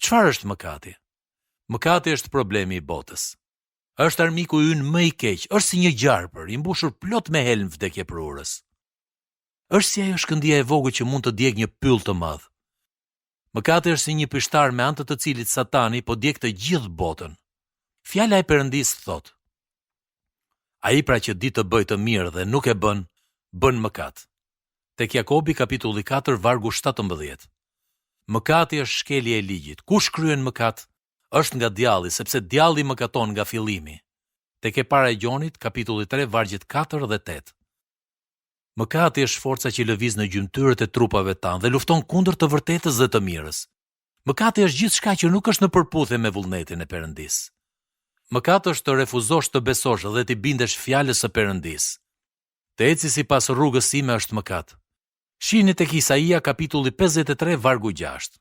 Çfarë është mëkati? Mëkati është problemi i botës. Është armiku ynë më i keq, është si një gjarpër, i mbushur plot me helm vdekjeprurës. Është si ajo shkëndija e vogël që mund të djeg një pyll të madh. Mëkati është si një pishtar me anë të cilit Satani po djeg të gjithë botën. Fjala e Perëndisë thotë: ai pra që di të bëj të mirë dhe nuk e bën, bën mëkat. Tek Jakobi kapitulli 4 vargu 17. Mëkati është shkelja e ligjit. Kush kryen mëkat? Është nga djalli, sepse djalli mëkaton nga fillimi. Tek e para e Gjonit, kapitulli 3, vargjet 4 dhe 8. Mëkati është forca që lëviz në gjymtyrët e trupave tanë dhe lufton kundër të vërtetës dhe të mirës. Mëkati është gjithçka që nuk është në përputhje me vullnetin e Perëndisë. Mëkati është të refuzosh të besosh dhe të bindesh fjalës së Perëndisë. Të eci sipas rrugës sime është mëkat. Shihni tek Isaia kapitulli 53 vargu 6.